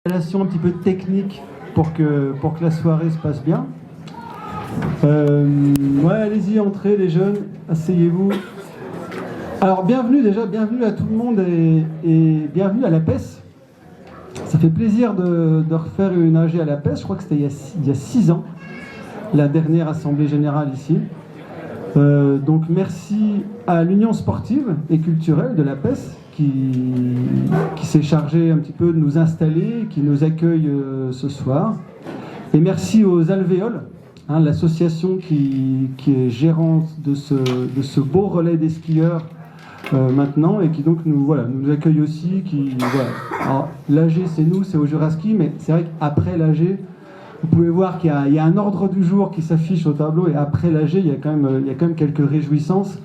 Un petit peu technique pour que la soirée se passe bien. Ouais, allez-y, entrez les jeunes, asseyez-vous. Alors bienvenue à tout le monde et bienvenue à la PES. Ça fait plaisir de refaire une AG à la PES, je crois que c'était il y a 6 ans, la dernière assemblée générale ici. Donc merci à l'Union sportive et culturelle de la PES qui s'est chargé un petit peu de nous installer, qui nous accueille ce soir. Et merci aux Alvéoles, l'association qui est gérante de ce beau relais des skieurs maintenant et qui donc nous accueille aussi. Alors l'AG c'est nous, c'est au Juraski, mais c'est vrai qu'après l'AG, vous pouvez voir qu'il y a un ordre du jour qui s'affiche au tableau et après l'AG, il y a quand même quelques réjouissances.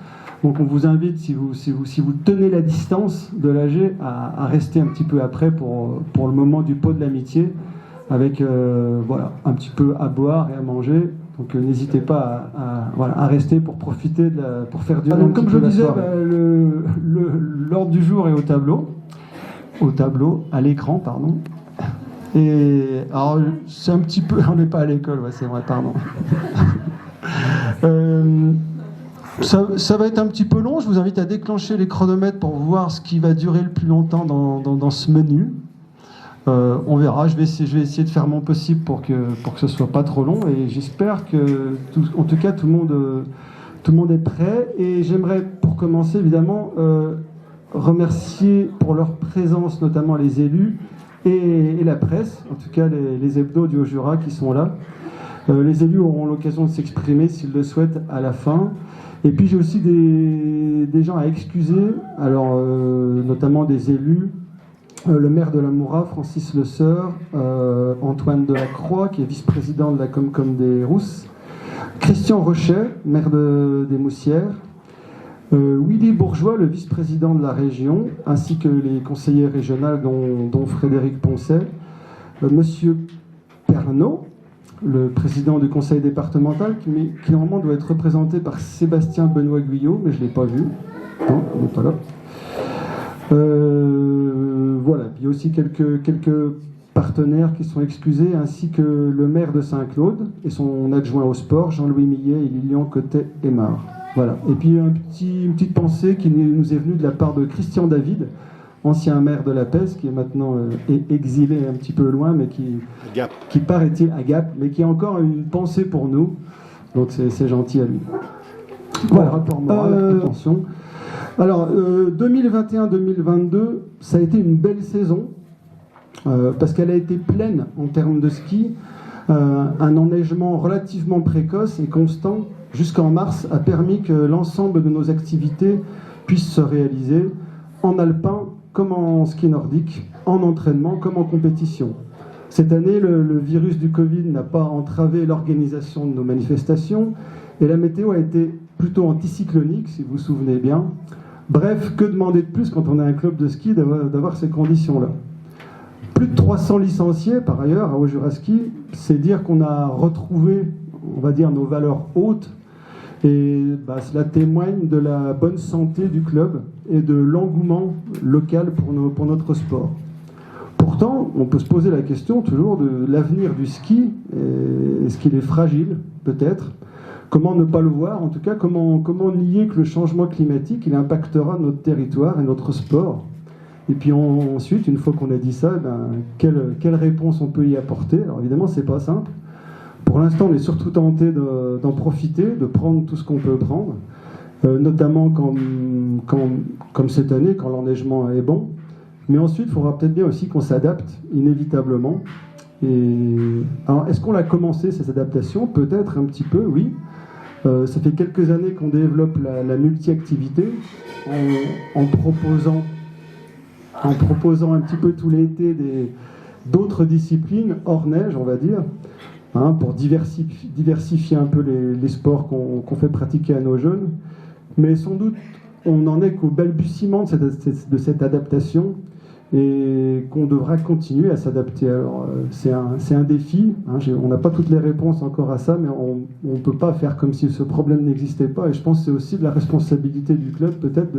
Donc on vous invite, si vous tenez la distance de l'AG, à rester un petit peu après pour le moment du pot de l'amitié, avec un petit peu à boire et à manger. Donc n'hésitez pas à rester pour profiter, pour faire du... Donc comme je le disais, l'ordre du jour est à l'écran, pardon. Et alors c'est un petit peu... On n'est pas à l'école, ouais, c'est vrai, pardon. Ça va être un petit peu long, je vous invite à déclencher les chronomètres pour voir ce qui va durer le plus longtemps dans ce menu. On verra, je vais essayer de faire mon possible pour que ce soit pas trop long et j'espère que, en tout cas, tout le monde est prêt. Et j'aimerais, pour commencer, évidemment, remercier pour leur présence, notamment les élus et la presse, en tout cas les hebdos du Haut-Jura qui sont là. Les élus auront l'occasion de s'exprimer s'ils le souhaitent à la fin. Et puis j'ai aussi des gens à excuser, alors notamment des élus, le maire de la Moura, Francis Le Seur, Antoine Delacroix, qui est vice-président de la Comcom des Rousses, Christian Rochet, maire des Moussières, Willy Bourgeois, le vice-président de la région, ainsi que les conseillers régionaux dont Frédéric Poncet, monsieur Pernaud, le président du conseil départemental, qui normalement doit être représenté par Sébastien Benoît Guyot, mais je ne l'ai pas vu. Non, il n'est pas là. Puis il y a aussi quelques partenaires qui sont excusés, ainsi que le maire de Saint-Claude et son adjoint au sport, Jean-Louis Millet et Lilian Cotet-Aymar. Voilà. Et puis une petite pensée qui nous est venue de la part de Christian David, ancien maire de la PES, qui est maintenant exilé un petit peu loin, mais qui paraît-il à Gap, mais qui a encore une pensée pour nous. Donc c'est gentil à lui. Voilà, rapport moral, attention. Alors, 2021-2022, ça a été une belle saison, parce qu'elle a été pleine en termes de ski. Un enneigement relativement précoce et constant jusqu'en mars a permis que l'ensemble de nos activités puissent se réaliser en alpin comme en ski nordique, en entraînement comme en compétition. Cette année, le virus du Covid n'a pas entravé l'organisation de nos manifestations et la météo a été plutôt anticyclonique, si vous vous souvenez bien. Bref, que demander de plus quand on a un club de ski d'avoir ces conditions-là? Plus de 300 licenciés, par ailleurs, à Haut-Juraski, c'est dire qu'on a retrouvé, on va dire, nos valeurs hautes. Et cela témoigne de la bonne santé du club et de l'engouement local pour notre sport. Pourtant, on peut se poser la question toujours de l'avenir du ski. Est-ce qu'il est fragile, peut-être? Comment ne pas le voir? En tout cas, comment nier que le changement climatique il impactera notre territoire et notre sport? Et puis ensuite, une fois qu'on a dit ça, quelle réponse on peut y apporter? Alors évidemment, c'est pas simple. Pour l'instant, on est surtout tenté d'en profiter, de prendre tout ce qu'on peut prendre, notamment comme cette année, quand l'enneigement est bon. Mais ensuite, il faudra peut-être bien aussi qu'on s'adapte inévitablement. Alors, est-ce qu'on a commencé cette adaptation? Peut-être un petit peu, oui. Ça fait quelques années qu'on développe la multi-activité en proposant un petit peu tout l'été d'autres disciplines hors neige, on va dire. Pour diversifier un peu les sports qu'on fait pratiquer à nos jeunes. Mais sans doute, on n'en est qu'au balbutiement de cette adaptation et qu'on devra continuer à s'adapter. Alors, c'est un défi. On n'a pas toutes les réponses encore à ça, mais on ne peut pas faire comme si ce problème n'existait pas. Et je pense que c'est aussi de la responsabilité du club, peut-être,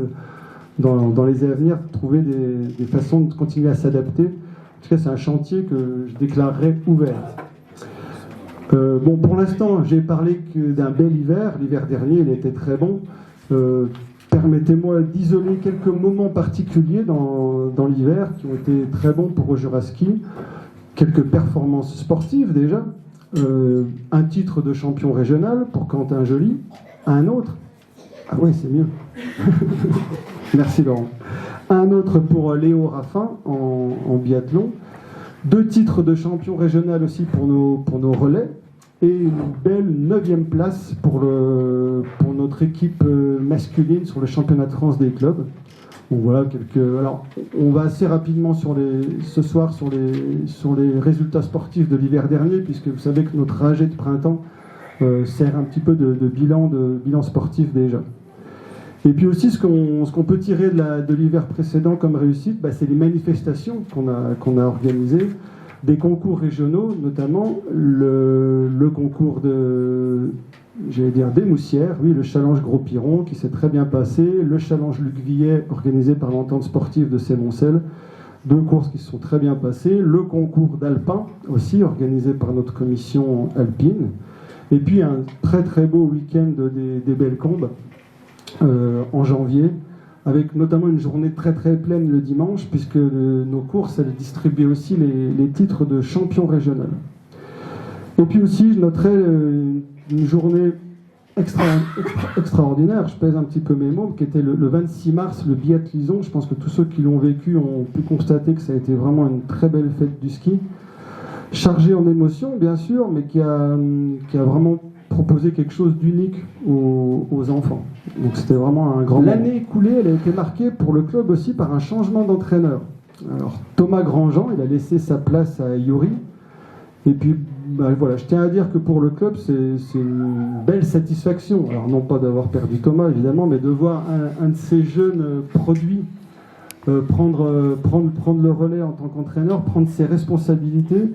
dans les années à venir, trouver des façons de continuer à s'adapter tout cas, c'est un chantier que je déclarerai ouvert. Bon, pour l'instant, j'ai parlé d'un bel hiver. L'hiver dernier, il était très bon. Permettez-moi d'isoler quelques moments particuliers dans l'hiver qui ont été très bons pour Ojura Ski. Quelques performances sportives déjà. Un titre de champion régional pour Quentin Joly. Un autre. Ah oui, c'est mieux. Merci Laurent. Un autre pour Léo Raffin en biathlon. 2 titres de champion régional aussi pour nos relais. Et une belle 9e place pour notre équipe masculine sur le championnat de France des clubs. Donc voilà Alors, on va assez rapidement ce soir sur les résultats sportifs de l'hiver dernier, puisque vous savez que notre AG de printemps sert un petit peu de bilan sportif déjà. Et puis aussi, ce qu'on peut tirer de l'hiver précédent comme réussite, c'est les manifestations qu'on a organisées, des concours régionaux, notamment le concours des moussières, oui, le challenge Gros Piron qui s'est très bien passé, le challenge Luc Villet organisé par l'entente sportive de Sémoncel, 2 courses qui se sont très bien passées, le concours d'alpin aussi organisé par notre commission alpine, et puis un très très beau week-end des Belles Combes en janvier, avec notamment une journée très très pleine le dimanche, puisque nos courses elles distribuaient aussi les titres de champion régional. Et puis aussi, je noterai une journée extraordinaire, je pèse un petit peu mes mots, qui était le 26 mars, le biathlon. Je pense que tous ceux qui l'ont vécu ont pu constater que ça a été vraiment une très belle fête du ski, chargée en émotions bien sûr, mais qui a vraiment proposé quelque chose d'unique aux enfants. Donc c'était vraiment un grand moment. L'année écoulée, elle a été marquée pour le club aussi par un changement d'entraîneur. Alors Thomas Grandjean, il a laissé sa place à Yuri. Et puis voilà, je tiens à dire que pour le club, c'est une belle satisfaction. Alors non pas d'avoir perdu Thomas évidemment, mais de voir un de ces jeunes produits prendre le relais en tant qu'entraîneur, prendre ses responsabilités.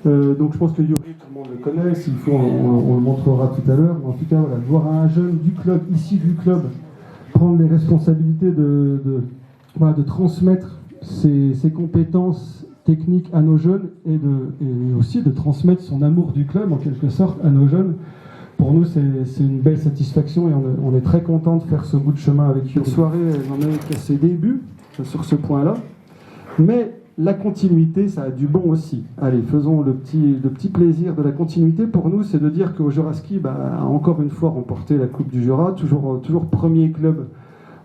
Donc je pense que Yuri, tout le monde le connaît, s'il faut on le montrera tout à l'heure, mais en tout cas voilà, de voir un jeune du club, ici du club, prendre les responsabilités de transmettre ses compétences techniques à nos jeunes et aussi de transmettre son amour du club en quelque sorte à nos jeunes. Pour nous c'est une belle satisfaction et on est très content de faire ce bout de chemin avec Yuri. Cette soirée j'en ai qu'à ses débuts sur ce point-là, mais la continuité, ça a du bon aussi. Allez, faisons le petit plaisir de la continuité. Pour nous, c'est de dire qu'Ojura Ski a encore une fois remporté la Coupe du Jura, toujours premier club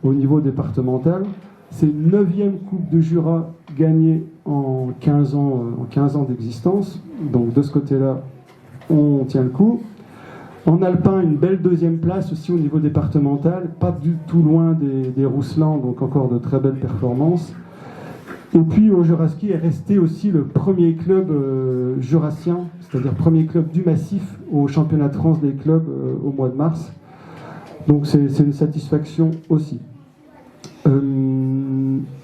au niveau départemental. C'est une 9e Coupe de Jura gagnée en 15 ans d'existence. Donc de ce côté-là, on tient le coup. En alpin, une belle 2e place aussi au niveau départemental, pas du tout loin des Rousselans, donc encore de très belles performances. Et puis Ojura Ski est resté aussi le premier club jurassien, c'est-à-dire premier club du massif au championnat de France des clubs au mois de mars. Donc c'est une satisfaction aussi.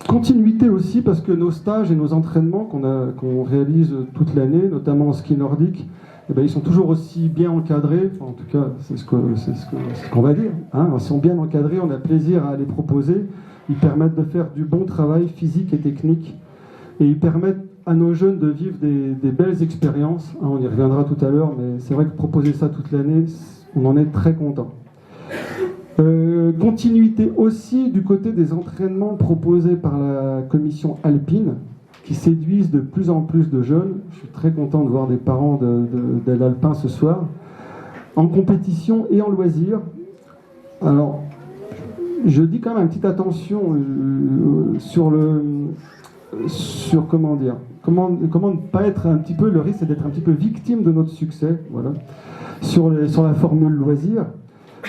Continuité aussi parce que nos stages et nos entraînements qu'on réalise toute l'année, notamment en ski nordique, ils sont toujours aussi bien encadrés, enfin, en tout cas c'est ce qu'on va dire, hein. Ils sont bien encadrés, on a plaisir à les proposer. Ils permettent de faire du bon travail physique et technique et ils permettent à nos jeunes de vivre des belles expériences. On y reviendra tout à l'heure, mais c'est vrai que proposer ça toute l'année, on en est très content. Continuité aussi du côté des entraînements proposés par la commission alpine qui séduisent de plus en plus de jeunes. Je suis très content de voir des parents de l'alpin ce soir, en compétition et en loisir. Alors, je dis quand même une petite attention sur comment ne pas être un petit peu, le risque c'est d'être un petit peu victime de notre succès, voilà, sur la formule loisir,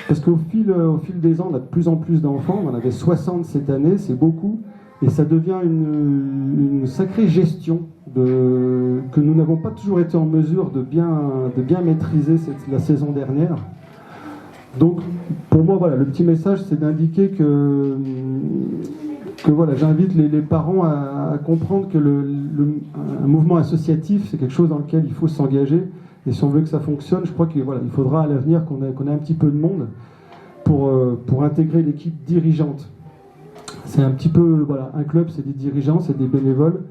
parce qu'au fil des ans, on a de plus en plus d'enfants, on en avait 60 cette année, c'est beaucoup, et ça devient une sacrée gestion que nous n'avons pas toujours été en mesure de bien maîtriser la saison dernière. Donc, pour moi, voilà, le petit message, c'est d'indiquer que voilà, j'invite les parents à comprendre que un mouvement associatif, c'est quelque chose dans lequel il faut s'engager. Et si on veut que ça fonctionne, je crois qu'il faudra à l'avenir qu'on ait un petit peu de monde pour intégrer l'équipe dirigeante. C'est un petit peu, voilà, un club, c'est des dirigeants, c'est des bénévoles.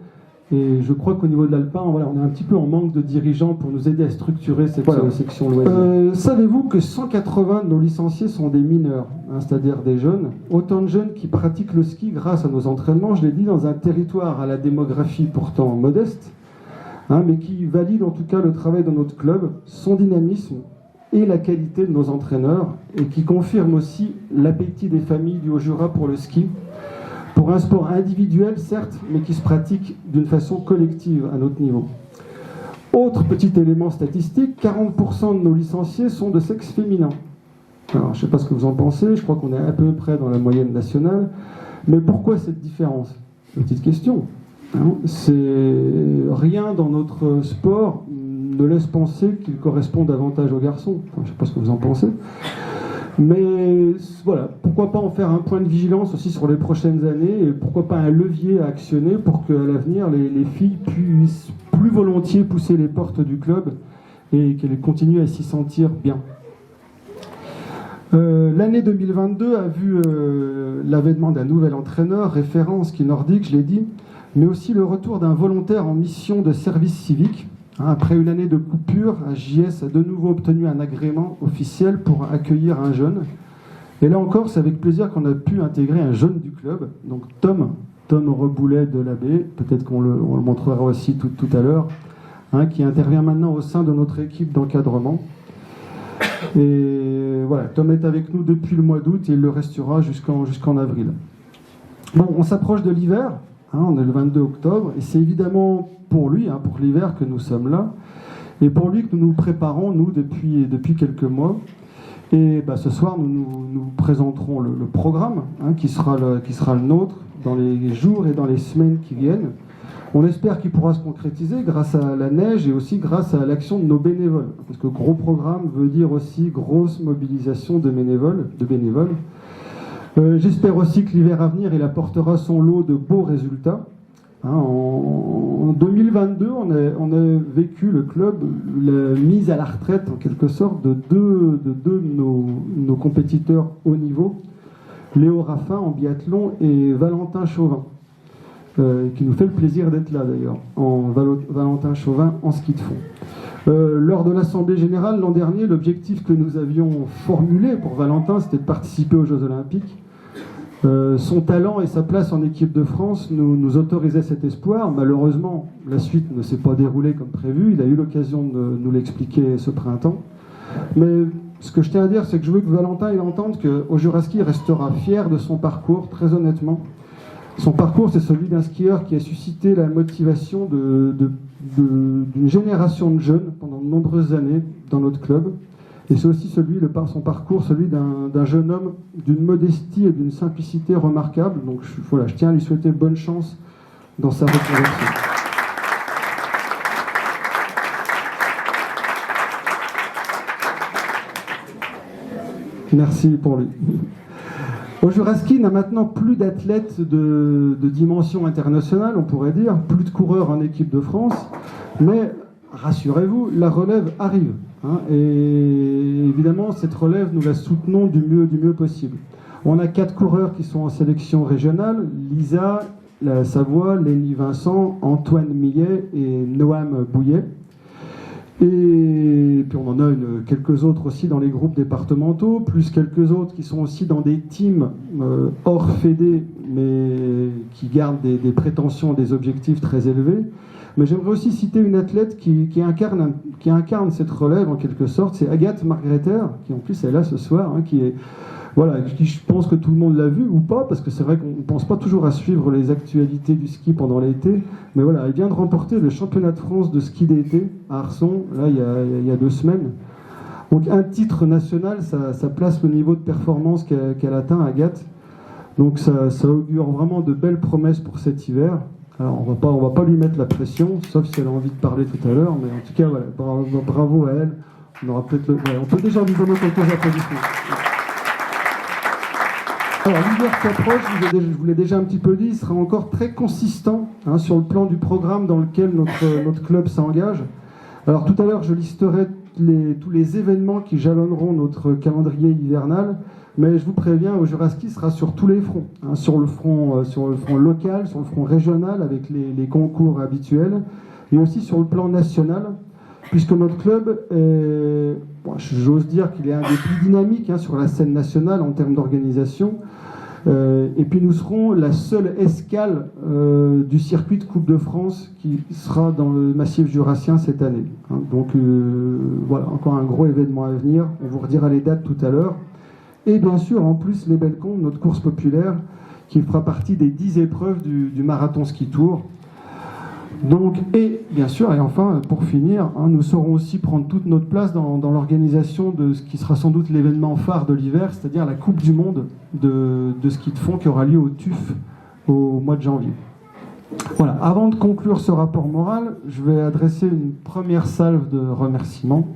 Et je crois qu'au niveau de l'Alpin, voilà, on est un petit peu en manque de dirigeants pour nous aider à structurer cette section loisirs. Savez-vous que 180 de nos licenciés sont des mineurs, hein, c'est-à-dire des jeunes, autant de jeunes qui pratiquent le ski grâce à nos entraînements, je l'ai dit, dans un territoire à la démographie pourtant modeste, hein, mais qui valide en tout cas le travail de notre club, son dynamisme et la qualité de nos entraîneurs, et qui confirme aussi l'appétit des familles du Haut-Jura pour le ski, pour un sport individuel, certes, mais qui se pratique d'une façon collective à notre niveau. Autre petit élément statistique, 40% de nos licenciés sont de sexe féminin. Alors, je ne sais pas ce que vous en pensez, je crois qu'on est à peu près dans la moyenne nationale, mais pourquoi cette différence? Petite question. Hein, rien dans notre sport ne laisse penser qu'il correspond davantage aux garçons. Enfin, je ne sais pas ce que vous en pensez. Mais voilà, pourquoi pas en faire un point de vigilance aussi sur les prochaines années, et pourquoi pas un levier à actionner pour qu'à l'avenir les filles puissent plus volontiers pousser les portes du club et qu'elles continuent à s'y sentir bien. L'année 2022 a vu l'avènement d'un nouvel entraîneur, référent en ski nordique, je l'ai dit, mais aussi le retour d'un volontaire en mission de service civique. Après une année de coupure, JS a de nouveau obtenu un agrément officiel pour accueillir un jeune. Et là encore, c'est avec plaisir qu'on a pu intégrer un jeune du club, donc Tom Reboulet de l'Abbé, peut-être qu'on le montrera aussi tout à l'heure, hein, qui intervient maintenant au sein de notre équipe d'encadrement. Et voilà, Tom est avec nous depuis le mois d'août et il le restera jusqu'en avril. Bon, on s'approche de l'hiver. On est le 22 octobre, et c'est évidemment pour lui, pour l'hiver, que nous sommes là, et pour lui que nous nous préparons, nous, depuis quelques mois. Et ce soir, nous présenterons le programme qui sera le nôtre dans les jours et dans les semaines qui viennent. On espère qu'il pourra se concrétiser grâce à la neige et aussi grâce à l'action de nos bénévoles, parce que gros programme veut dire aussi grosse mobilisation de bénévoles. J'espère aussi que l'hiver à venir, il apportera son lot de beaux résultats. En 2022, on a vécu le club, la mise à la retraite en quelque sorte de deux de nos compétiteurs haut niveau, Léo Raffin en biathlon et Valentin Chauvin, qui nous fait le plaisir d'être là d'ailleurs, Valentin Chauvin en ski de fond. Lors de l'Assemblée Générale l'an dernier, l'objectif que nous avions formulé pour Valentin, c'était de participer aux Jeux Olympiques. Son talent et sa place en équipe de France nous autorisaient cet espoir. Malheureusement, la suite ne s'est pas déroulée comme prévu. Il a eu l'occasion de nous l'expliquer ce printemps. Mais ce que je tiens à dire, c'est que je veux que Valentin il entende qu'au Juraski, il restera fier de son parcours, très honnêtement. Son parcours, c'est celui d'un skieur qui a suscité la motivation d'une génération de jeunes pendant de nombreuses années dans notre club. Et c'est aussi son parcours, celui d'un jeune homme d'une modestie et d'une simplicité remarquable. Donc je tiens à lui souhaiter bonne chance dans sa reconversion. Merci pour lui. Au Juraski, il n'a maintenant plus d'athlètes de dimension internationale, on pourrait dire, plus de coureurs en équipe de France, mais rassurez-vous, la relève arrive. Et évidemment, cette relève, nous la soutenons du mieux possible. On a 4 coureurs qui sont en sélection régionale, Lisa, la Savoie, Lénie Vincent, Antoine Millet et Noam Bouillet. Et puis on en a quelques autres aussi dans les groupes départementaux, plus quelques autres qui sont aussi dans des teams hors fédé, mais qui gardent des prétentions, des objectifs très élevés. Mais j'aimerais aussi citer une athlète qui incarne cette relève en quelque sorte, c'est Agathe Margreter, qui en plus est là ce soir, qui je pense que tout le monde l'a vu ou pas, parce que c'est vrai qu'on ne pense pas toujours à suivre les actualités du ski pendant l'été, mais voilà, elle vient de remporter le championnat de France de ski d'été à Arson, là il y a 2 semaines. Donc un titre national, ça place le niveau de performance qu'elle atteint, Agathe. Donc ça augure vraiment de belles promesses pour cet hiver. Alors on va pas lui mettre la pression, sauf si elle a envie de parler tout à l'heure, mais en tout cas voilà, bravo à elle. On peut déjà lui donner quelques applaudissements. Alors l'hiver qui approche, je vous l'ai déjà un petit peu dit, il sera encore très consistant sur le plan du programme dans lequel notre club s'engage. Alors tout à l'heure, je listerai tous les événements qui jalonneront notre calendrier hivernal. Mais je vous préviens, au Juraski sera sur tous les fronts, hein, sur le front local, sur le front régional avec les concours habituels, et aussi sur le plan national, puisque notre club est, bon, j'ose dire qu'il est un des plus dynamiques, hein, sur la scène nationale en termes d'organisation. Et puis nous serons la seule escale du circuit de Coupe de France qui sera dans le massif jurassien cette année, hein. Donc voilà, encore un gros événement à venir. On vous redira les dates tout à l'heure. Et bien sûr, en plus, les Belles Comptes, notre course populaire, qui fera partie des 10 épreuves du marathon ski tour. Donc, et bien sûr, et enfin, pour finir, hein, nous saurons aussi prendre toute notre place dans l'organisation de ce qui sera sans doute l'événement phare de l'hiver, c'est-à-dire la Coupe du Monde de ski de fond qui aura lieu au TUF au mois de janvier. Voilà, avant de conclure ce rapport moral, je vais adresser une première salve de remerciements.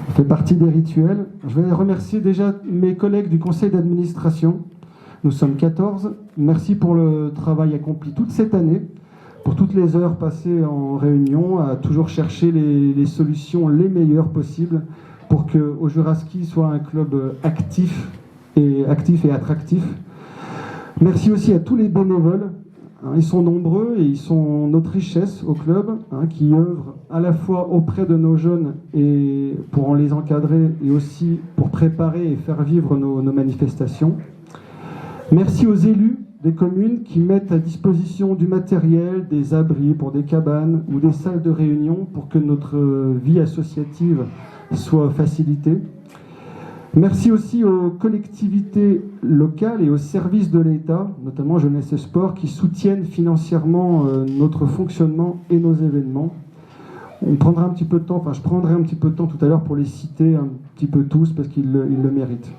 Ça fait partie des rituels. Je vais remercier déjà mes collègues du conseil d'administration. Nous sommes 14. Merci pour le travail accompli toute cette année, pour toutes les heures passées en réunion, à toujours chercher les solutions les meilleures possibles pour que au Juraski soit un club actif et attractif. Merci aussi à tous les bénévoles. Ils sont nombreux et ils sont notre richesse au club, hein, qui œuvrent à la fois auprès de nos jeunes et pour les encadrer et aussi pour préparer et faire vivre nos manifestations. Merci aux élus des communes qui mettent à disposition du matériel, des abris pour des cabanes ou des salles de réunion pour que notre vie associative soit facilitée. Merci aussi aux collectivités locales et aux services de l'État, notamment Jeunesse et Sport, qui soutiennent financièrement notre fonctionnement et nos événements. On prendra un petit peu de temps, enfin je prendrai un petit peu de temps tout à l'heure pour les citer un petit peu tous parce qu'ils le méritent.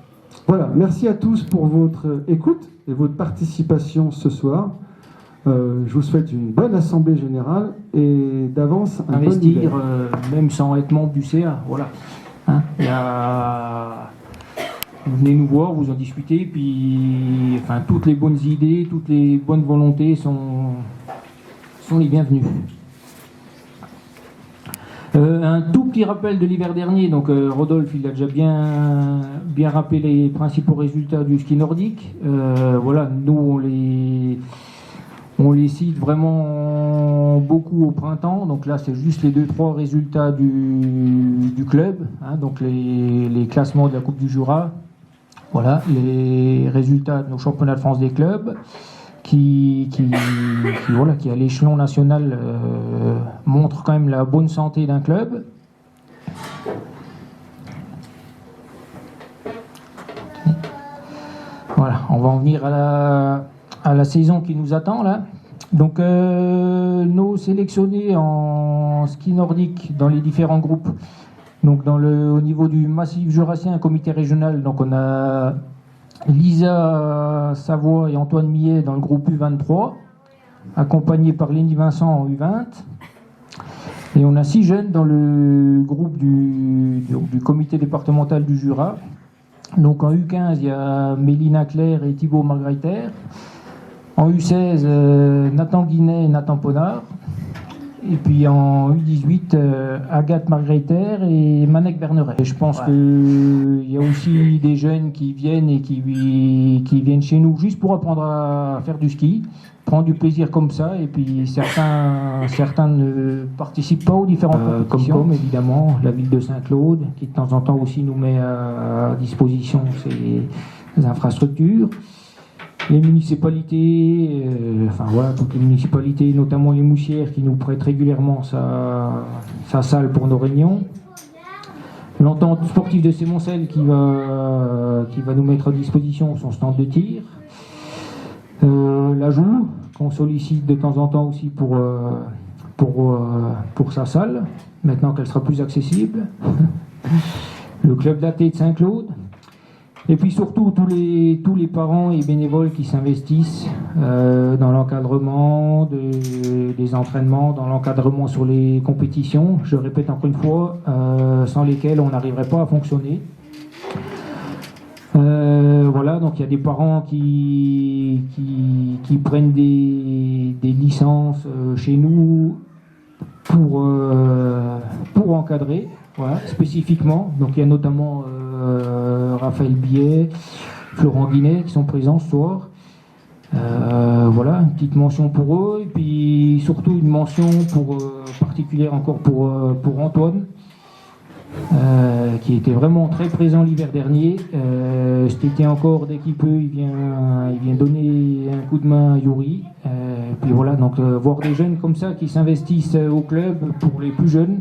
Voilà, merci à tous pour votre écoute et votre participation ce soir. Je vous souhaite une bonne assemblée générale et d'avance un bon hiver. Même sans être membre du CA, voilà. Hein, vous venez nous voir, vous en discutez, puis enfin, toutes les bonnes idées, toutes les bonnes volontés sont les bienvenues. Un tout petit rappel de l'hiver dernier, donc Rodolphe il a déjà bien rappelé les principaux résultats du ski nordique. Voilà, nous on les cite vraiment beaucoup au printemps, donc là c'est juste les 2-3 résultats du club, hein, donc les classements de la Coupe du Jura, voilà, les résultats de nos championnats de France des clubs, qui à l'échelon national montre quand même la bonne santé d'un club. Voilà, on va en venir à la saison qui nous attend là. Donc nos sélectionnés en ski nordique dans les différents groupes. Donc au niveau du massif jurassien, un comité régional, donc on a Lisa Savoie et Antoine Millet dans le groupe U23, accompagnés par Lénie Vincent en U20. Et on a 6 jeunes dans le groupe du comité départemental du Jura. Donc en U15, il y a Mélina Claire et Thibaut Margreiter. En U16, Nathan Guinet et Nathan Ponard. Et puis en U18, Agathe Margreiter et Manek Berneret. Et je pense qu'il y a aussi des jeunes qui viennent et qui viennent chez nous juste pour apprendre à faire du ski, prendre du plaisir comme ça. Et puis certains ne participent pas aux différentes compétitions. Comme évidemment la ville de Saint-Claude, qui de temps en temps aussi nous met à disposition ses infrastructures. Les municipalités, toutes les municipalités, notamment les Moussières, qui nous prêtent régulièrement sa salle pour nos réunions. L'entente sportive de Sémoncel qui va nous mettre à disposition son stand de tir. La Joue, qu'on sollicite de temps en temps aussi pour sa salle, maintenant qu'elle sera plus accessible. Le club d'AT de Saint-Claude. Et puis surtout tous les parents et bénévoles qui s'investissent dans l'encadrement des entraînements, dans l'encadrement sur les compétitions. Je répète encore une fois, sans lesquels on n'arriverait pas à fonctionner. Voilà, donc il y a des parents qui prennent des licences chez nous pour encadrer. voilà, spécifiquement. Donc il y a notamment Raphaël Billet, Florent Guinet qui sont présents ce soir. Voilà, une petite mention pour eux, et puis surtout une mention particulière encore pour Antoine, qui était vraiment très présent l'hiver dernier. Cet été encore, dès qu'il peut, il vient donner un coup de main à Yuri. Puis voilà, donc voir des jeunes comme ça qui s'investissent au club pour les plus jeunes,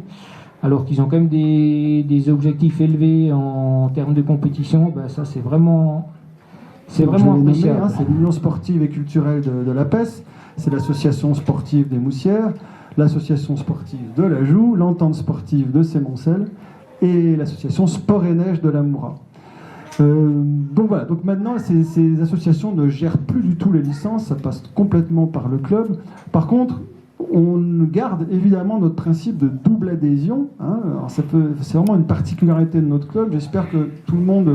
alors qu'ils ont quand même des objectifs élevés en termes de compétition, ça c'est vraiment appréciable. C'est l'Union sportive et culturelle de la PES, c'est l'association sportive des Moussières, l'association sportive de la Joux, l'entente sportive de Sémoncel et l'association Sport et Neige de la Moura. Donc voilà, donc maintenant ces associations ne gèrent plus du tout les licences, ça passe complètement par le club. Par contre, on garde évidemment notre principe de double adhésion. Alors c'est vraiment une particularité de notre club. J'espère que tout le monde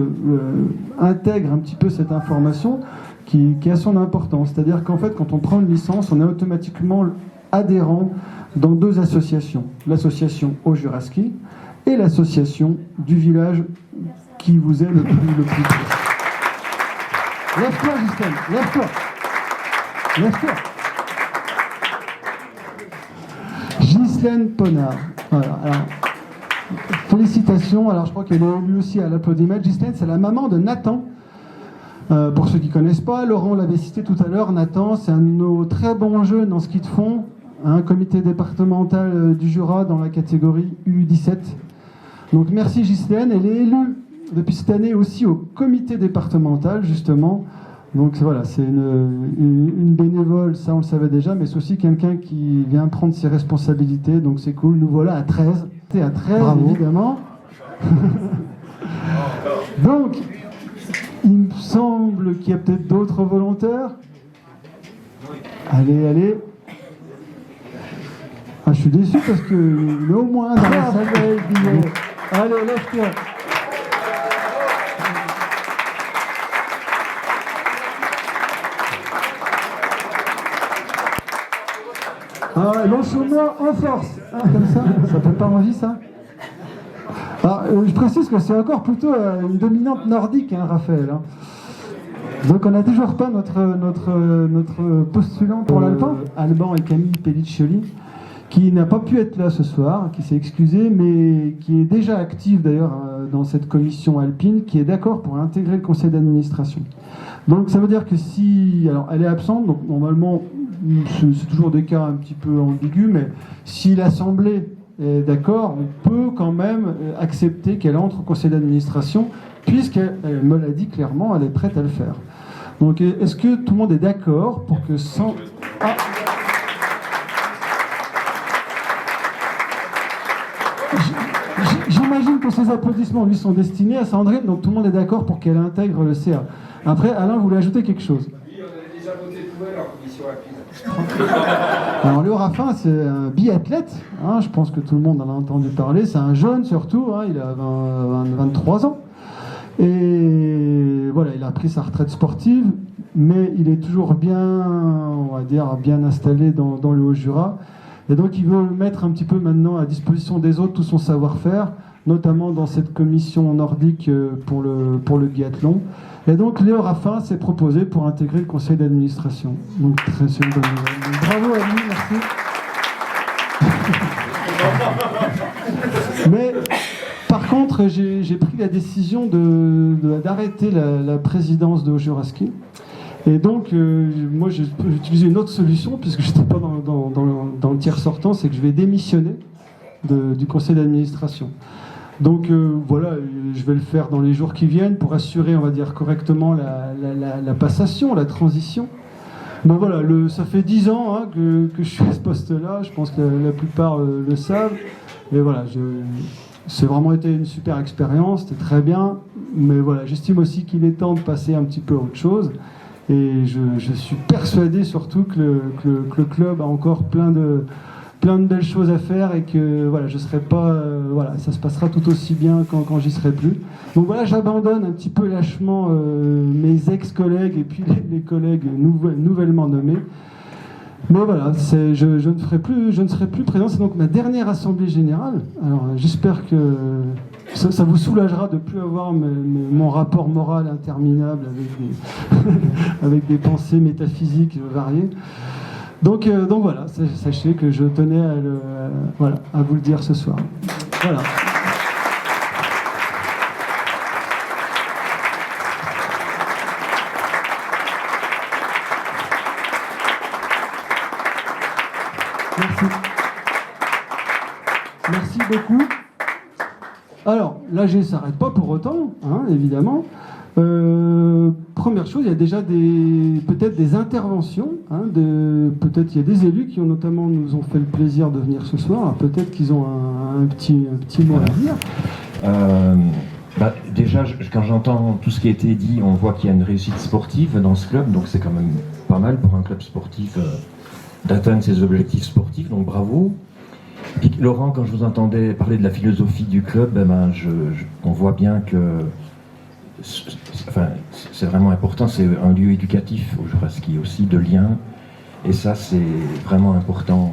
intègre un petit peu cette information qui a son importance. C'est-à-dire qu'en fait, quand on prend une licence, on est automatiquement adhérent dans deux associations. L'association au Juraski et l'association du village qui vous est le plus proche. Lève-toi, Justine, lève-toi. Lève-toi. Ghislaine Ponard. Voilà, alors, félicitations. Alors, je crois qu'elle est élue aussi à l'applaudimètre. Ghislaine, c'est la maman de Nathan. Pour ceux qui ne connaissent pas, Laurent l'avait cité tout à l'heure. Nathan, c'est un de nos très bons jeunes en ski de fond, un comité départemental du Jura dans la catégorie U17. Donc, merci Ghislaine. Elle est élue depuis cette année aussi au comité départemental, justement. Donc voilà, c'est une bénévole, ça on le savait déjà, mais c'est aussi quelqu'un qui vient prendre ses responsabilités, donc c'est cool. Nous voilà à 13. C'est à 13, bravo. Évidemment. Donc, il me semble qu'il y a peut-être d'autres volontaires. Allez. Ah, je suis déçu parce qu'il est au moins dans la salle. Allez, lève-toi. Lance-moi en force, comme ça fait pas envie ça. Alors, je précise que c'est encore plutôt une dominante nordique, Raphaël. Donc on n'a toujours pas notre postulant pour l'Alban, Alban et Camille Pelliccioli, qui n'a pas pu être là ce soir, qui s'est excusé, mais qui est déjà active d'ailleurs dans cette commission alpine, qui est d'accord pour intégrer le conseil d'administration. Donc ça veut dire que alors elle est absente, donc normalement c'est toujours des cas un petit peu ambigus, mais si l'Assemblée est d'accord, on peut quand même accepter qu'elle entre au conseil d'administration, puisqu'elle me l'a dit clairement, elle est prête à le faire. Donc est-ce que tout le monde est d'accord pour que sans... Ah. J'imagine que ces applaudissements lui sont destinés à Sandrine, donc tout le monde est d'accord pour qu'elle intègre le CA. Après, Alain voulait ajouter quelque chose. Oui, on a déjà voté pour elle en commission rapide. Alors Léo Raffin, c'est un biathlète, je pense que tout le monde en a entendu parler, c'est un jeune surtout, il a 23 ans. Et voilà, il a pris sa retraite sportive, mais il est toujours bien, on va dire, bien installé dans le Haut-Jura. Et donc il veut mettre un petit peu maintenant à disposition des autres tout son savoir-faire, notamment dans cette commission nordique pour le biathlon. Et donc Léo Raffin s'est proposé pour intégrer le conseil d'administration. Donc c'est une bonne nouvelle. Donc, bravo à lui, merci. Mais par contre, j'ai pris la décision d'arrêter la présidence de Haut-Juraski. Et donc, moi, j'ai utilisé une autre solution, puisque je n'étais pas dans le tiers sortant, c'est que je vais démissionner du conseil d'administration. Donc voilà, je vais le faire dans les jours qui viennent pour assurer, on va dire, correctement la passation, la transition. Donc voilà, ça fait 10 ans que je suis à ce poste-là, je pense que la plupart le savent. Mais voilà, c'est vraiment été une super expérience, c'était très bien. Mais voilà, j'estime aussi qu'il est temps de passer un petit peu à autre chose. Et je suis persuadé surtout que le club a encore plein de belles choses à faire et que voilà, je serai pas, ça se passera tout aussi bien quand j'y serai plus. Donc voilà, j'abandonne un petit peu lâchement mes ex-collègues et puis les collègues nouvellement nommés. Mais voilà, je ne serai plus présent. C'est donc ma dernière assemblée générale. Alors j'espère que ça vous soulagera de ne plus avoir mon rapport moral interminable avec des pensées métaphysiques variées. Donc voilà, sachez que je tenais à vous le dire ce soir. Voilà. Merci beaucoup. Alors, l'AG ne s'arrête pas pour autant, hein, évidemment. Première chose, il y a déjà peut-être des interventions. Hein, peut-être il y a des élus qui notamment nous ont fait le plaisir de venir ce soir. Alors, peut-être qu'ils ont un petit mot à dire. Déjà, quand j'entends tout ce qui a été dit, on voit qu'il y a une réussite sportive dans ce club, donc c'est quand même pas mal pour un club sportif d'atteindre ses objectifs sportifs, donc bravo. Puis, Laurent, quand je vous entendais parler de la philosophie du club, on voit bien que c'est vraiment important, c'est un lieu éducatif au Juraski aussi, de lien, et ça c'est vraiment important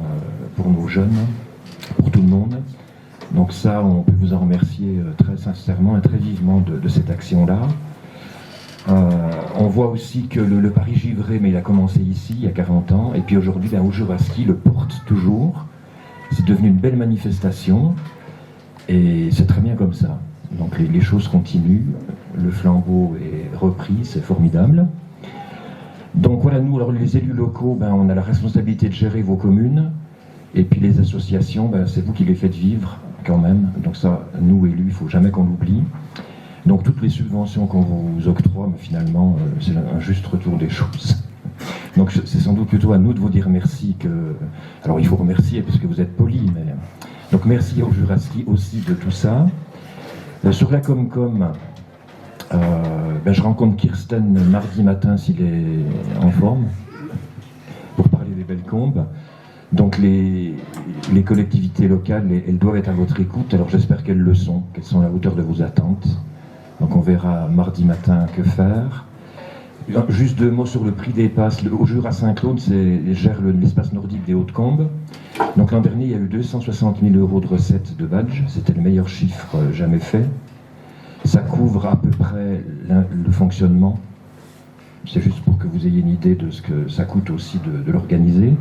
pour nos jeunes, pour tout le monde. Donc ça, on peut vous en remercier très sincèrement et très vivement de cette action-là. On voit aussi que le Paris Givré, mais il a commencé ici, il y a 40 ans, et puis aujourd'hui, au Juraski, le porte toujours. C'est devenu une belle manifestation, et c'est très bien comme ça. Donc les choses continuent, le flambeau est repris, c'est formidable. Donc voilà, nous, alors les élus locaux, on a la responsabilité de gérer vos communes, et puis les associations, c'est vous qui les faites vivre quand même. Donc ça, nous, élus, il ne faut jamais qu'on l'oublie. Donc toutes les subventions qu'on vous octroie, mais finalement, c'est un juste retour des choses. Donc c'est sans doute plutôt à nous de vous dire merci que... Alors il faut remercier parce que vous êtes polis, mais... Donc merci au Juraski aussi de tout ça. Sur la Comcom, je rencontre Kirsten mardi matin s'il est en forme, pour parler des belles combes. Donc les collectivités locales, elles doivent être à votre écoute, alors j'espère qu'elles le sont, qu'elles sont à la hauteur de vos attentes. Donc on verra mardi matin que faire. Juste 2 mots sur le prix des passes. Au Jura Saint-Claude gère l'espace nordique des Hautes-Combes. Donc l'an dernier, il y a eu 260 000 € de recettes de badge. C'était le meilleur chiffre jamais fait. Ça couvre à peu près le fonctionnement. C'est juste pour que vous ayez une idée de ce que ça coûte aussi de l'organiser.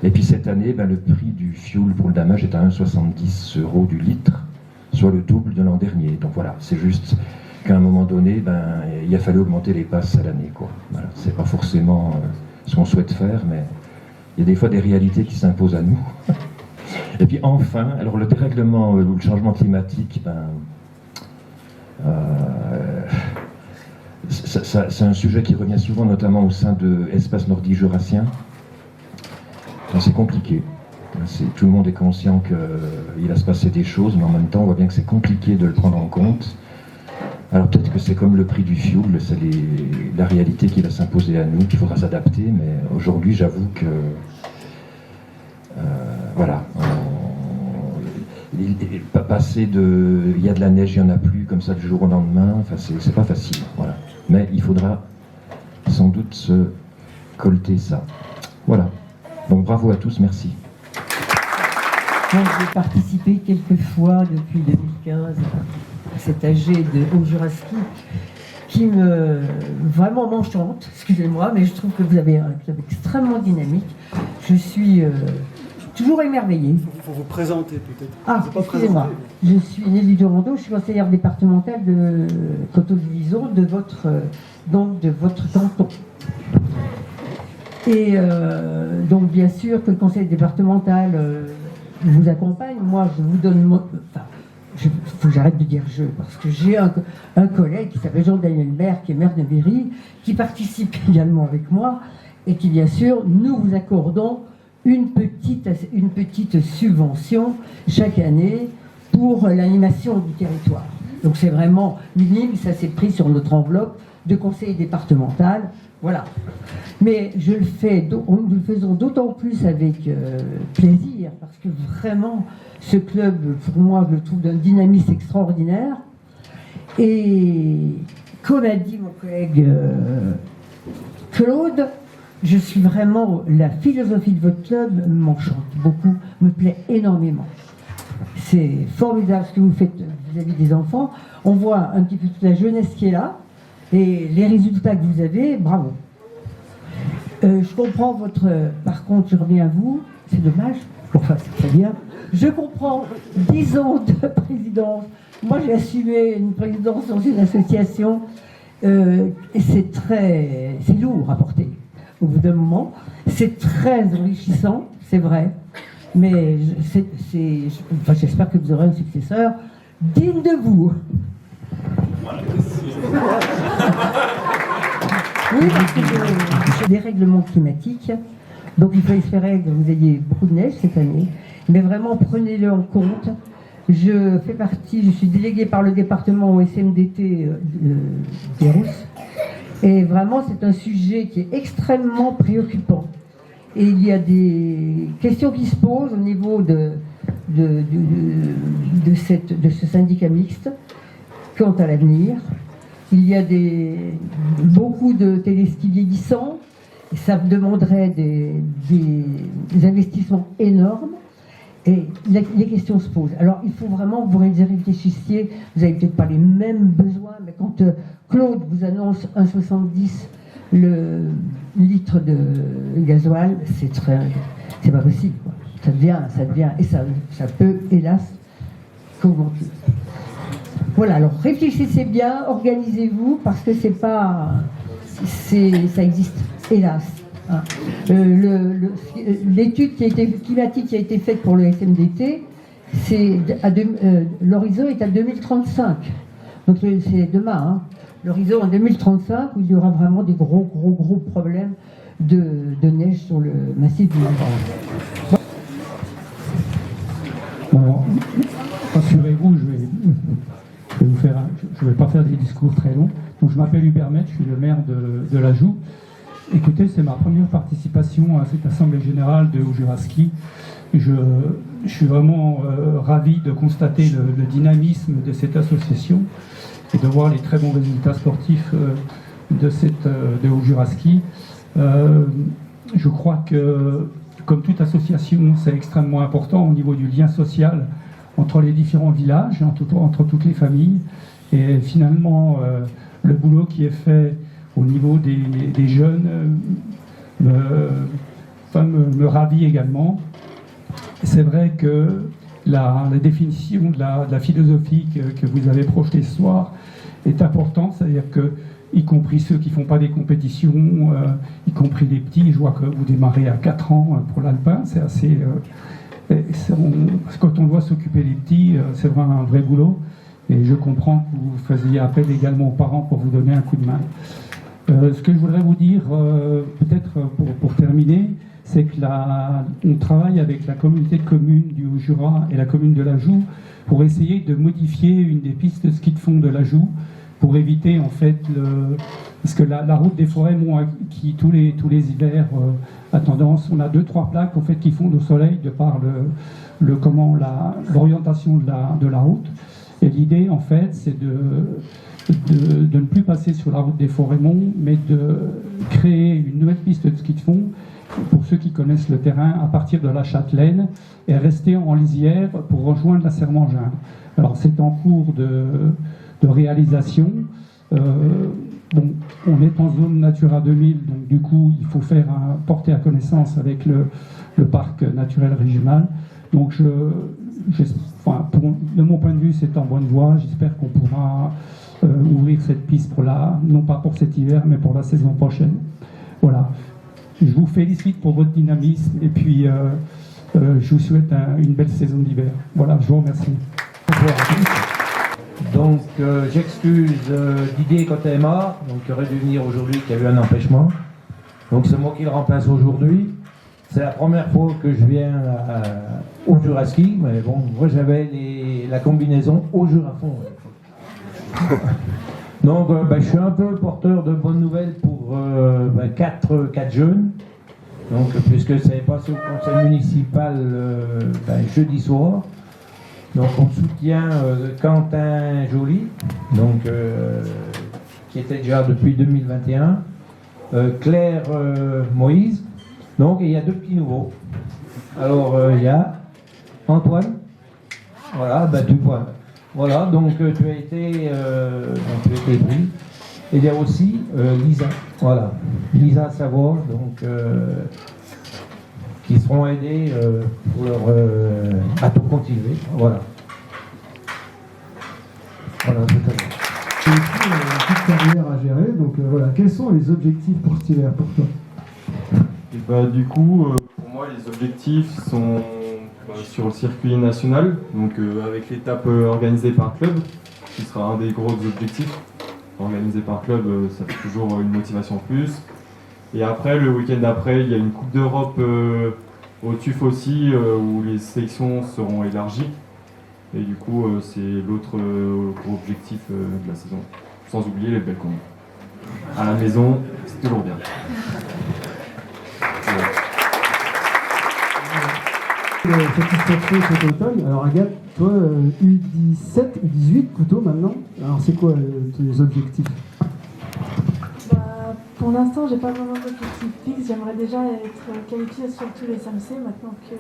Et puis cette année, le prix du fioul pour le damage est à 1,70 € du litre, soit le double de l'an dernier. Donc voilà, c'est juste qu'à un moment donné, il a fallu augmenter les passes à l'année, quoi. Voilà, c'est pas forcément ce qu'on souhaite faire, mais il y a des fois des réalités qui s'imposent à nous. Et puis enfin, alors le dérèglement ou le changement climatique, c'est un sujet qui revient souvent, notamment au sein de l'espace nordique jurassien. C'est compliqué. Tout le monde est conscient qu'il va se passer des choses, mais en même temps, on voit bien que c'est compliqué de le prendre en compte. Alors peut-être que c'est comme le prix du fioul, c'est la réalité qui va s'imposer à nous, qu'il faudra s'adapter, mais aujourd'hui, j'avoue que... passer il y a de la neige, il n'y en a plus, comme ça, du jour au lendemain, c'est pas facile, voilà. Mais il faudra sans doute se colter ça. Voilà. Donc bravo à tous, merci. Moi, j'ai participé quelques fois depuis 2015 à cet AG de Haut-Juraski qui vraiment m'enchante, excusez-moi, mais je trouve que vous avez un club extrêmement dynamique. Je suis toujours émerveillée. Il faut vous présenter peut-être. Ah, excusez-moi. Je suis Nelly Durando, je suis conseillère départementale de Coteau-Vison de votre canton. Et donc bien sûr que le conseil départemental vous accompagne. Moi, je vous donne... il faut que j'arrête de dire je, parce que j'ai un collègue qui s'appelle Jean-Daniel Maire, qui est maire de Véry, qui participe également avec moi, et qui bien sûr, nous vous accordons une petite subvention chaque année pour l'animation du territoire. Donc c'est vraiment minime, ça s'est pris sur notre enveloppe de conseil départemental, voilà. Mais nous le faisons d'autant plus avec plaisir, parce que vraiment, ce club, pour moi, je le trouve d'un dynamisme extraordinaire. Et comme a dit mon collègue Claude, je suis vraiment, la philosophie de votre club m'enchante beaucoup, me plaît énormément. C'est formidable ce que vous faites vis-à-vis des enfants. On voit un petit peu toute la jeunesse qui est là, et les résultats que vous avez, bravo. Je comprends votre... Par contre, je reviens à vous, c'est dommage, enfin c'est très bien. Je comprends 10 ans de présidence. Moi j'ai assumé une présidence dans une association, et c'est lourd à porter. Au bout d'un moment, c'est très enrichissant, c'est vrai, mais j'espère que vous aurez un successeur digne de vous. Oui, parce que j'ai des règlements climatiques, donc il faut espérer que vous ayez beaucoup de neige cette année, mais vraiment prenez-le en compte. Je suis déléguée par le département au SMDT des Rousses. Et vraiment, c'est un sujet qui est extrêmement préoccupant. Et il y a des questions qui se posent au niveau de ce syndicat mixte quant à l'avenir. Il y a beaucoup de téléskis vieillissants. Et ça demanderait des investissements énormes. Et les questions se posent. Alors, il faut vraiment que vous réfléchissiez. Vous n'avez peut-être pas les mêmes besoins, mais quand Claude vous annonce 1,70 le litre de gasoil, c'est pas possible, quoi. Ça devient, et ça peut, hélas, qu'augmenter. Voilà, alors réfléchissez bien, organisez-vous, parce que ça existe, hélas. Hein. L'étude climatique qui a été faite pour le SMDT, l'horizon est à 2035. Donc c'est demain, hein. L'horizon en 2035 où il y aura vraiment des gros problèmes de neige sur le massif du Mont-Blanc. Bon, rassurez-vous, je vais pas faire des discours très longs. Donc je m'appelle Hubert Metz, je suis le maire de l'Ajoux. Écoutez, c'est ma première participation à cette assemblée générale de Haut-Jura-Ski. Je suis vraiment ravi de constater le dynamisme de cette association et de voir les très bons résultats sportifs de Haut-Jura-Ski. Je crois que, comme toute association, c'est extrêmement important au niveau du lien social entre les différents villages, entre toutes les familles. Et finalement, le boulot qui est fait au niveau des jeunes me ravit également. C'est vrai que la définition de la philosophie que vous avez projetée ce soir est importante, c'est-à-dire que, y compris ceux qui ne font pas des compétitions, y compris les petits, je vois que vous démarrez à 4 ans pour l'alpin, c'est assez... quand on doit s'occuper des petits, c'est vraiment un vrai boulot, et je comprends que vous faisiez appel également aux parents pour vous donner un coup de main. Ce que je voudrais vous dire, peut-être pour terminer, c'est que on travaille avec la communauté de communes du Haut-Jura et la commune de l'Ajoux pour essayer de modifier une des pistes de ski de fond de l'Ajoux pour éviter en fait parce que la route des forêts qui tous les hivers a tendance, on a 2-3 plaques en fait qui fondent au soleil de par l'orientation de la route, et l'idée en fait c'est de ne plus passer sur la route des Forêts-Monts, mais de créer une nouvelle piste de ski de fond pour ceux qui connaissent le terrain à partir de la Châtelaine et rester en lisière pour rejoindre la Sermangin. Alors c'est en cours de réalisation. On est en zone Natura 2000, donc du coup il faut porter à connaissance avec le parc naturel régional. Donc de mon point de vue c'est en bonne voie. J'espère qu'on pourra ouvrir cette piste non pas pour cet hiver, mais pour la saison prochaine. Voilà. Je vous félicite pour votre dynamisme et puis je vous souhaite une belle saison d'hiver. Voilà, je vous remercie. Donc j'excuse Didier quand elle est mort, donc il aurait dû venir aujourd'hui, qui a eu un empêchement. Donc c'est moi qui le remplace aujourd'hui. C'est la première fois que je viens au Jura-Ski, mais bon, moi j'avais la combinaison au Jura-Fond. Donc je suis un peu porteur de bonnes nouvelles pour 4 jeunes. Donc puisque ça est passé au conseil municipal jeudi soir. Donc on soutient Quentin Joly, donc qui était déjà depuis 2021. Claire Moïse. Donc, et il y a 2 petits nouveaux. Alors, il y a Antoine. Voilà, bah, tu vois. Voilà, donc tu as été pris. Et il y a aussi Lisa. Voilà, Lisa Savoie, donc qui seront aidés pour leur bateau cultivé. Voilà. Voilà, c'est ça. C'est aussi une petite carrière à gérer, donc voilà. Quels sont les objectifs pour cet hiver pour toi? Et bah, du coup, pour moi, les objectifs sont sur le circuit national, donc avec l'étape organisée par club, qui sera un des gros objectifs. Organisé par club, ça fait toujours une motivation en plus. Et après, le week-end d'après, il y a une Coupe d'Europe au TUF aussi, où les sélections seront élargies. Et du coup, c'est l'autre gros objectif de la saison. Sans oublier les belles combes. À la maison, c'est toujours bien. Satisfaction cet automne. Alors Agathe, toi, U17, U18 plutôt maintenant. Alors c'est quoi tes objectifs? Bah, pour l'instant, j'ai pas vraiment d'objectif fixe. J'aimerais déjà être qualifiée sur tous les SAMC maintenant que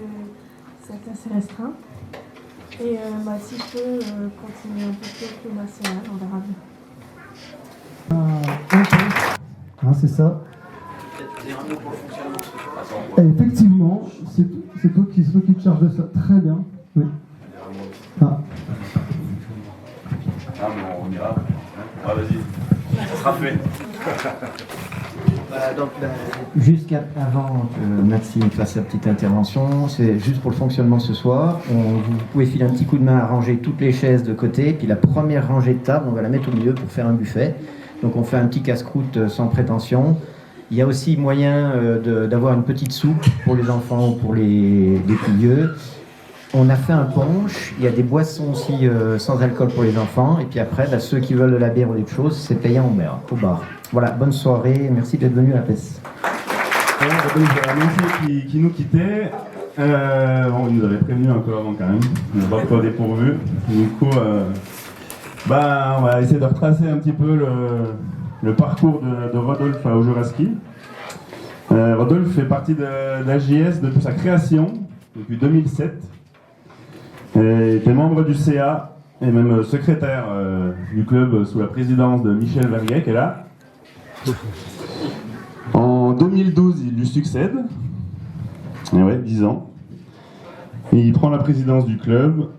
c'est assez restreint. Et bah, si je peux continuer un peu plus le national, on verra bien. C'est ça. Et effectivement, c'est toi qui te charge de ça. Très bien. Oui. Ah. Ah bon, on ira. Ah vas-y, ça sera fait. Juste avant que Maxime fasse sa petite intervention, c'est juste pour le fonctionnement ce soir. Vous pouvez filer un petit coup de main à ranger toutes les chaises de côté, puis la première rangée de table, on va la mettre au milieu pour faire un buffet. Donc on fait un petit casse-croûte sans prétention. Il y a aussi moyen d'avoir une petite soupe pour les enfants ou pour les plus vieux. On a fait un punch, il y a des boissons aussi sans alcool pour les enfants. Et puis après, ceux qui veulent de la bière ou des choses, c'est payant au bar. Voilà, bonne soirée, merci d'être venu à la PES. Merci qui nous quittait. On nous avait prévenu un peu avant quand même, on n'a pas dépourvu. Du coup, on va essayer de retracer un petit peu le parcours de Rodolphe au Juraski. Rodolphe fait partie de l'AJS depuis sa création, depuis 2007. Il était membre du CA et même secrétaire du club sous la présidence de Michel Verguet, qui est là. En 2012, il lui succède. Et ouais, 10 ans. Et il prend la présidence du club.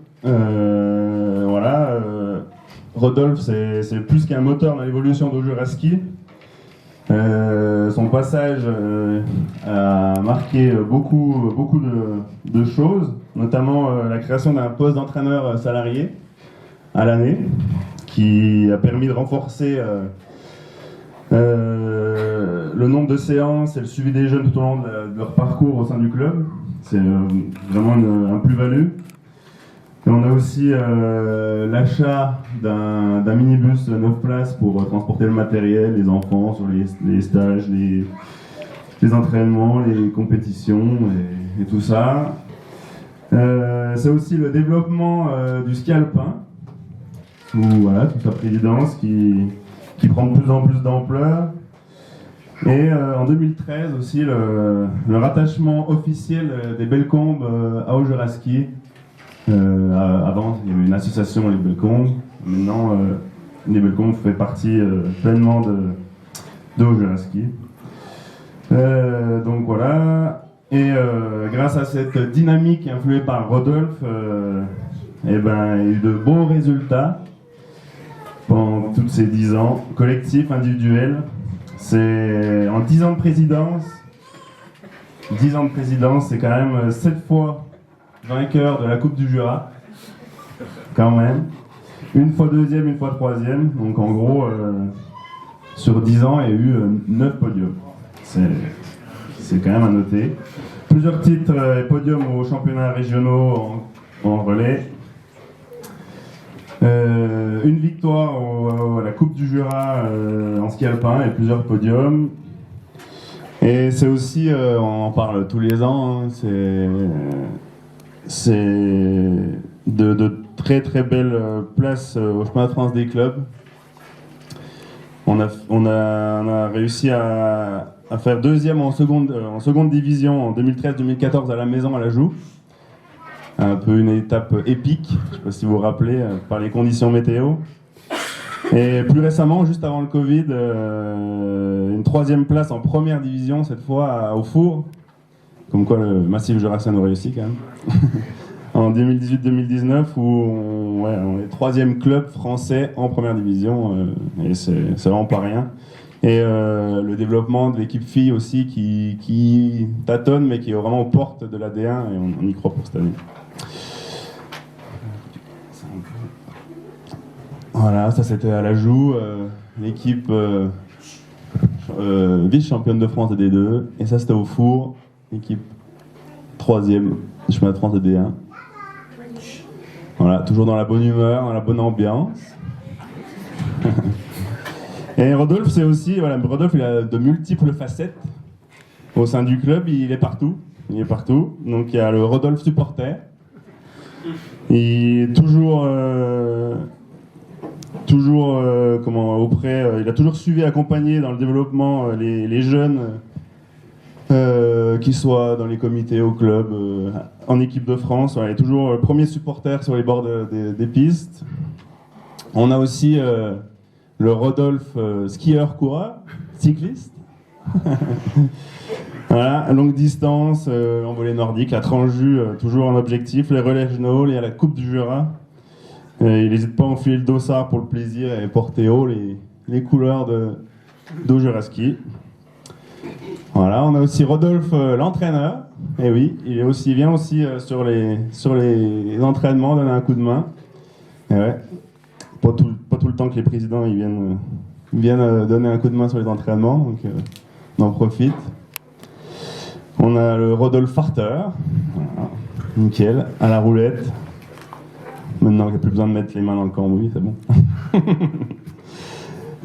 Rodolphe, c'est plus qu'un moteur dans l'évolution de Juraski. Son passage a marqué beaucoup de choses, notamment la création d'un poste d'entraîneur salarié à l'année, qui a permis de renforcer le nombre de séances et le suivi des jeunes tout au long de leur parcours au sein du club. C'est vraiment un plus-value. Et on a aussi l'achat d'un minibus 9 places pour transporter le matériel, les enfants sur les stages, les entraînements, les compétitions et tout ça. C'est aussi le développement du ski alpin, sous sa présidence qui prend de plus en plus d'ampleur. Et en 2013 aussi le rattachement officiel des Bellecombes à Haut-Juraski. Avant, il y avait une association, les Bellecombes. Maintenant, les Bellecombes fait partie pleinement de Haut-Juraski. Donc voilà. Et grâce à cette dynamique influée par Rodolphe, il y a eu de bons résultats pendant tous ces 10 ans, collectifs, individuels. C'est en 10 ans de présidence, c'est quand même 7 fois vainqueur de la Coupe du Jura, quand même. Une fois deuxième, une fois troisième. Donc en gros, sur 10 ans, il y a eu 9 podiums. C'est quand même à noter. Plusieurs titres et podiums aux championnats régionaux en relais. Une victoire à la Coupe du Jura en ski alpin et plusieurs podiums. Et c'est aussi, on en parle tous les ans, hein, c'est de très très belles places au chemin de France des clubs. On a réussi à faire deuxième en seconde division en 2013-2014 à la maison à la Joux. Un peu une étape épique, je ne sais pas si vous vous rappelez, par les conditions météo. Et plus récemment, juste avant le Covid, une troisième place en première division, cette fois au Four. Comme quoi le Massif Jurassien nous réussit quand même. En 2018-2019, où on est troisième club français en première division, et c'est vraiment pas rien. Et le développement de l'équipe fille aussi qui tâtonne, mais qui est vraiment aux portes de la D1, et on y croit pour cette année. Voilà, ça c'était à la Joux, l'équipe vice-championne de France de D2, et ça c'était au Four, l'équipe 3e championnat de France de D1. Voilà, toujours dans la bonne humeur, dans la bonne ambiance. Et Rodolphe, c'est aussi, voilà, Rodolphe il a de multiples facettes au sein du club, il est partout. Donc il y a le Rodolphe supporter. Il est toujours il a toujours suivi et accompagné dans le développement les jeunes, qu'ils soient dans les comités, au club, en équipe de France. Il est toujours le premier supporter sur les bords des pistes. On a aussi le Rodolphe skieur-coureur, cycliste. Voilà, longue distance, envolée nordique, la Tranju, toujours un objectif, les relais Genoux, il y a la Coupe du Jura. Il n'hésite pas à enfiler le dossard pour le plaisir et porter haut les couleurs d'Au Juraski. Voilà, on a aussi Rodolphe, l'entraîneur. Et oui, il vient aussi sur les entraînements, donner un coup de main. Et ouais, pas tout le temps que les présidents ils viennent donner un coup de main sur les entraînements, donc on en profite. On a le Rodolphe Farter, voilà, nickel, à la roulette. Maintenant qu'il n'y a plus besoin de mettre les mains dans le cambouis, c'est bon.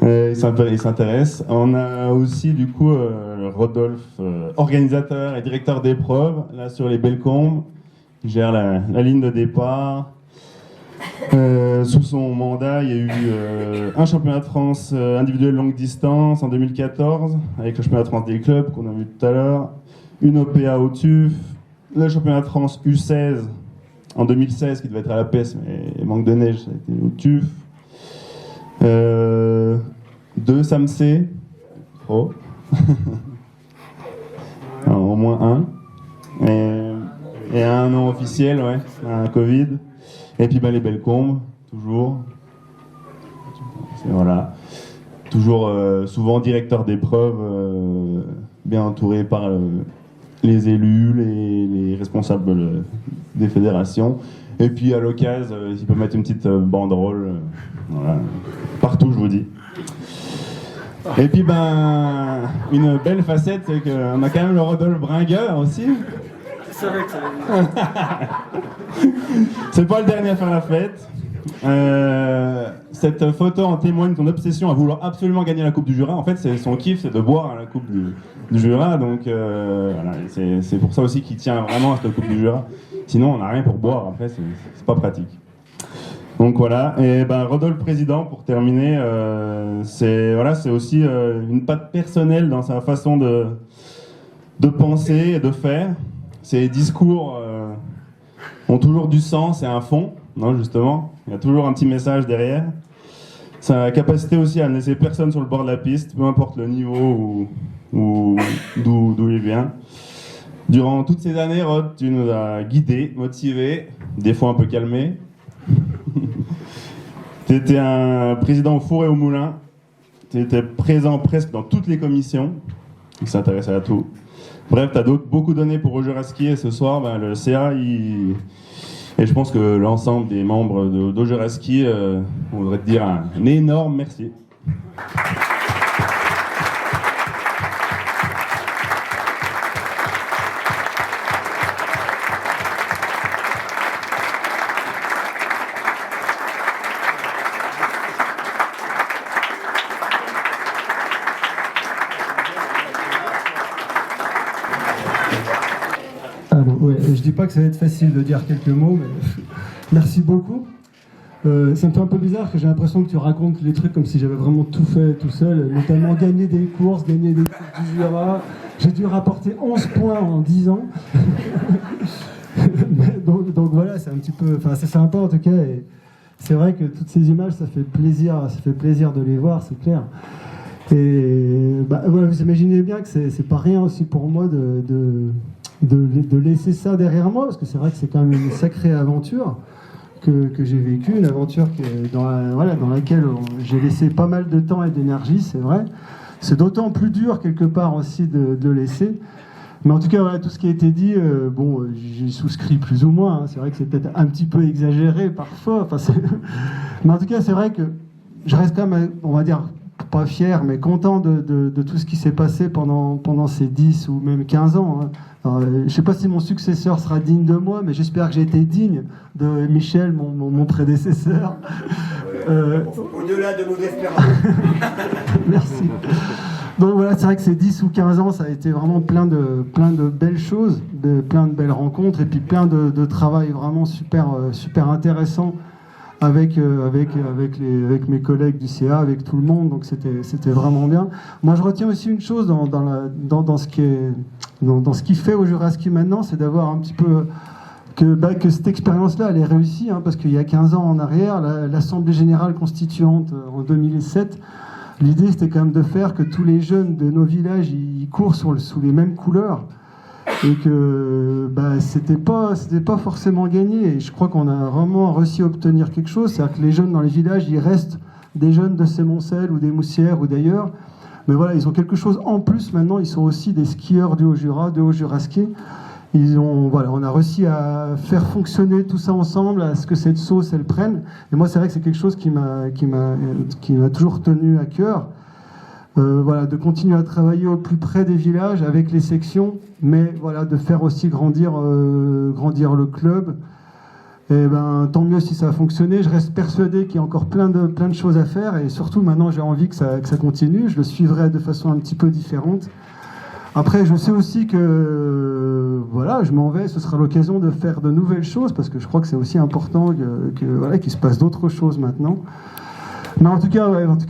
Il s'intéresse. On a aussi du coup le Rodolphe, organisateur et directeur d'épreuves, là sur les Bellecombes. Il gère la ligne de départ. Sous son mandat, il y a eu un championnat de France individuel longue distance en 2014, avec le championnat de France des clubs qu'on a vu tout à l'heure. Une OPA au TUF, le championnat de France U16 en 2016 qui devait être à la PES, mais manque de neige, ça a été au TUF. 2 SAMC, trop. Alors, au moins un. Et un non officiel, ouais, un Covid. Et puis les Bellecombes, toujours. Voilà. Toujours souvent directeur d'épreuve, bien entouré par les élus, les responsables des fédérations. Et puis à l'occasion, il peut mettre une petite banderole, voilà, partout je vous dis. Et puis une belle facette, c'est qu'on a quand même le Rodolphe Bringueur aussi. C'est vrai que ça C'est pas le dernier à faire la fête. Cette photo en témoigne de son obsession à vouloir absolument gagner la Coupe du Jura. En fait, son kiff, c'est de boire à la Coupe du Jura. Donc voilà, c'est pour ça aussi qu'il tient vraiment à cette Coupe du Jura. Sinon, on n'a rien pour boire. Après, c'est pas pratique. Donc voilà. Et Rodolphe président, pour terminer, c'est aussi une patte personnelle dans sa façon de penser et de faire. Ses discours ont toujours du sens et un fond, non, justement. Il y a toujours un petit message derrière. Sa capacité aussi à ne laisser personne sur le bord de la piste, peu importe le niveau ou d'où il vient. Durant toutes ces années, Rod, tu nous as guidés, motivés, des fois un peu calmés. Tu étais un président au four et au moulin. Tu étais présent presque dans toutes les commissions. Il s'intéressait à tout. Bref, tu as beaucoup donné pour Au Juraski et ce soir, le CA, et je pense que l'ensemble des membres d'Au Juraski, on voudrait te dire un énorme merci. Alors, ouais, je dis pas que ça va être facile de dire quelques mots, mais merci beaucoup. Ça me fait un peu bizarre que j'ai l'impression que tu racontes les trucs comme si j'avais vraiment tout fait tout seul, notamment gagner des courses, gagner des coupes du Jura. J'ai dû rapporter 11 points en 10 ans. donc voilà, c'est un petit peu, enfin c'est sympa en tout cas. Et c'est vrai que toutes ces images, ça fait plaisir de les voir, c'est clair. Et voilà, vous imaginez bien que c'est pas rien aussi pour moi de laisser ça derrière moi, parce que c'est vrai que c'est quand même une sacrée aventure que j'ai vécue, une aventure dans laquelle j'ai laissé pas mal de temps et d'énergie, c'est vrai. C'est d'autant plus dur quelque part aussi de le laisser. Mais en tout cas, voilà, tout ce qui a été dit, j'y souscris plus ou moins. Hein. C'est vrai que c'est peut-être un petit peu exagéré parfois. Enfin, mais en tout cas, c'est vrai que je reste quand même, on va dire, pas fier, mais content de tout ce qui s'est passé pendant ces 10 ou même 15 ans. Hein. Alors, je ne sais pas si mon successeur sera digne de moi, mais j'espère que j'ai été digne de Michel, mon prédécesseur. Au-delà de nos espérances. Merci. Donc voilà, c'est vrai que ces 10 ou 15 ans, ça a été vraiment plein de belles choses, plein de belles rencontres, et puis plein de travail vraiment super intéressant avec mes collègues du CA, avec tout le monde, donc c'était vraiment bien. Moi, je retiens aussi une chose dans ce qui fait au Juraski maintenant, c'est d'avoir un petit peu que cette expérience-là, elle est réussie, hein, parce qu'il y a 15 ans en arrière, l'Assemblée Générale Constituante en 2007, l'idée c'était quand même de faire que tous les jeunes de nos villages ils courent sous les mêmes couleurs, et que c'était pas forcément gagné. Et je crois qu'on a vraiment réussi à obtenir quelque chose, c'est-à-dire que les jeunes dans les villages, ils restent des jeunes de Sémoncel ou des Moussières ou d'ailleurs, mais voilà, ils ont quelque chose en plus maintenant, ils sont aussi des skieurs du Haut-Jura, de Haut-Juraski. On a réussi à faire fonctionner tout ça ensemble, à ce que cette sauce elle prenne. Et moi, c'est vrai que c'est quelque chose qui m'a toujours tenu à cœur. De continuer à travailler au plus près des villages avec les sections, mais voilà, de faire aussi grandir le club. Et tant mieux si ça a fonctionné. Je reste persuadé qu'il y a encore plein de choses à faire, et surtout maintenant j'ai envie que ça continue. Je le suivrai de façon un petit peu différente. Après, je sais aussi que je m'en vais, ce sera l'occasion de faire de nouvelles choses, parce que je crois que c'est aussi important qu'il se passe d'autres choses maintenant. Mais en tout cas,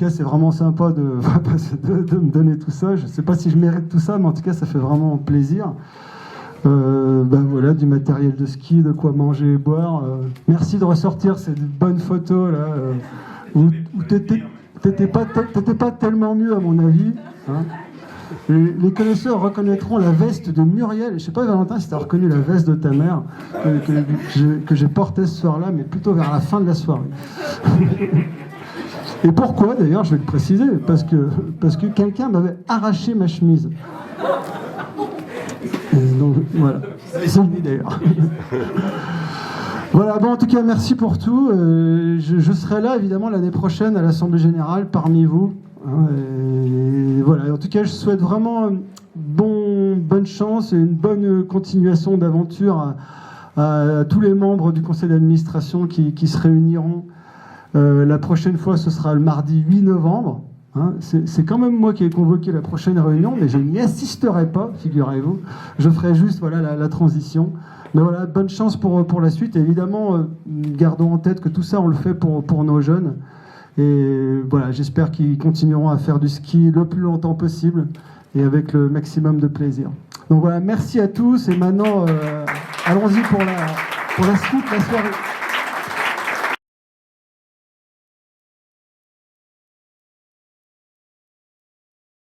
c'est vraiment sympa de me donner tout ça. Je ne sais pas si je mérite tout ça, mais en tout cas, ça fait vraiment plaisir. Du matériel de ski, de quoi manger et boire. Merci de ressortir ces bonnes photos là, où t'étais pas tellement mieux à mon avis. Hein. Les connaisseurs reconnaîtront la veste de Muriel. Je ne sais pas, Valentin, si tu as reconnu la veste de ta mère que j'ai portée ce soir-là, mais plutôt vers la fin de la soirée. Et pourquoi, d'ailleurs, je vais le préciser, parce que quelqu'un m'avait arraché ma chemise. Donc, voilà. C'est lui, d'ailleurs. Voilà, en tout cas, merci pour tout. Je serai là, évidemment, l'année prochaine à l'Assemblée Générale, parmi vous. Et voilà, en tout cas, je souhaite vraiment bonne chance et une bonne continuation d'aventure à tous les membres du conseil d'administration qui se réuniront. La prochaine fois, ce sera le mardi 8 novembre. Hein. C'est quand même moi qui ai convoqué la prochaine réunion, mais je n'y assisterai pas, figurez-vous. Je ferai juste la transition. Mais voilà, bonne chance pour la suite. Et évidemment, gardons en tête que tout ça, on le fait pour nos jeunes. Et voilà, j'espère qu'ils continueront à faire du ski le plus longtemps possible et avec le maximum de plaisir. Donc voilà, merci à tous. Et maintenant, allons-y pour la suite, la soirée.